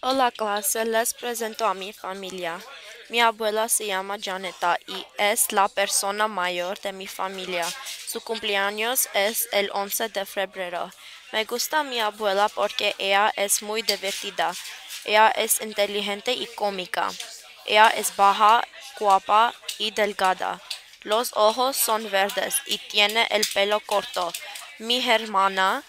Hola clase, les presento a mi familia. Mi abuela se llama Janeta y es la persona mayor de mi familia. Su cumpleaños es el 11 de febrero. Me gusta mi abuela porque ella es muy divertida. Ella es inteligente y cómica. Ella es baja, guapa y delgada. Los ojos son verdes y tiene el pelo corto. Mi hermana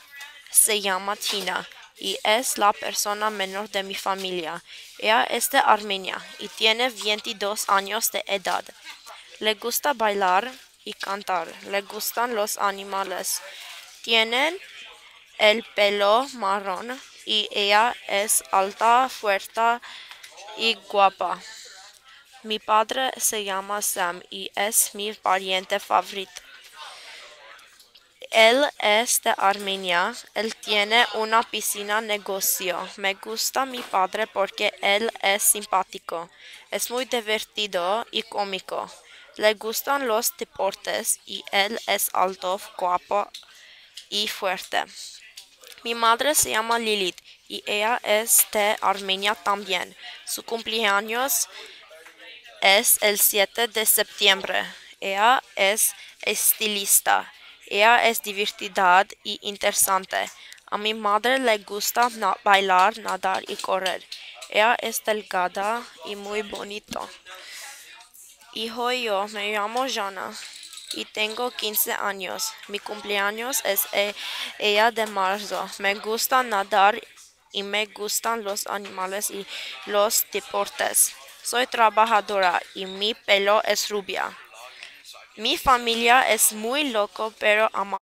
se llama Tina y es la persona menor de mi familia. Ella es de Armenia y tiene 22 años de edad. Le gusta bailar y cantar. Le gustan los animales. Tienen el pelo marrón y ella es alta, fuerte y guapa. Mi padre se llama Sam y es mi pariente favorito. Él es de Armenia. Él tiene una piscina negocio. Me gusta mi padre porque él es simpático. Es muy divertido y cómico. Le gustan los deportes y él es alto, guapo y fuerte. Mi madre se llama Lilith y ella es de Armenia también. Su cumpleaños es el 7 de septiembre. Ella es estilista. Ella es divertida y interesante. A mi madre le gusta bailar, nadar y correr. Ella es delgada y muy bonita. Yo me llamo Jana y tengo 15 años. Mi cumpleaños es ella de marzo. Me gusta nadar y me gustan los animales y los deportes. Soy trabajadora y mi pelo es rubia. Mi familia es muy loco pero amable.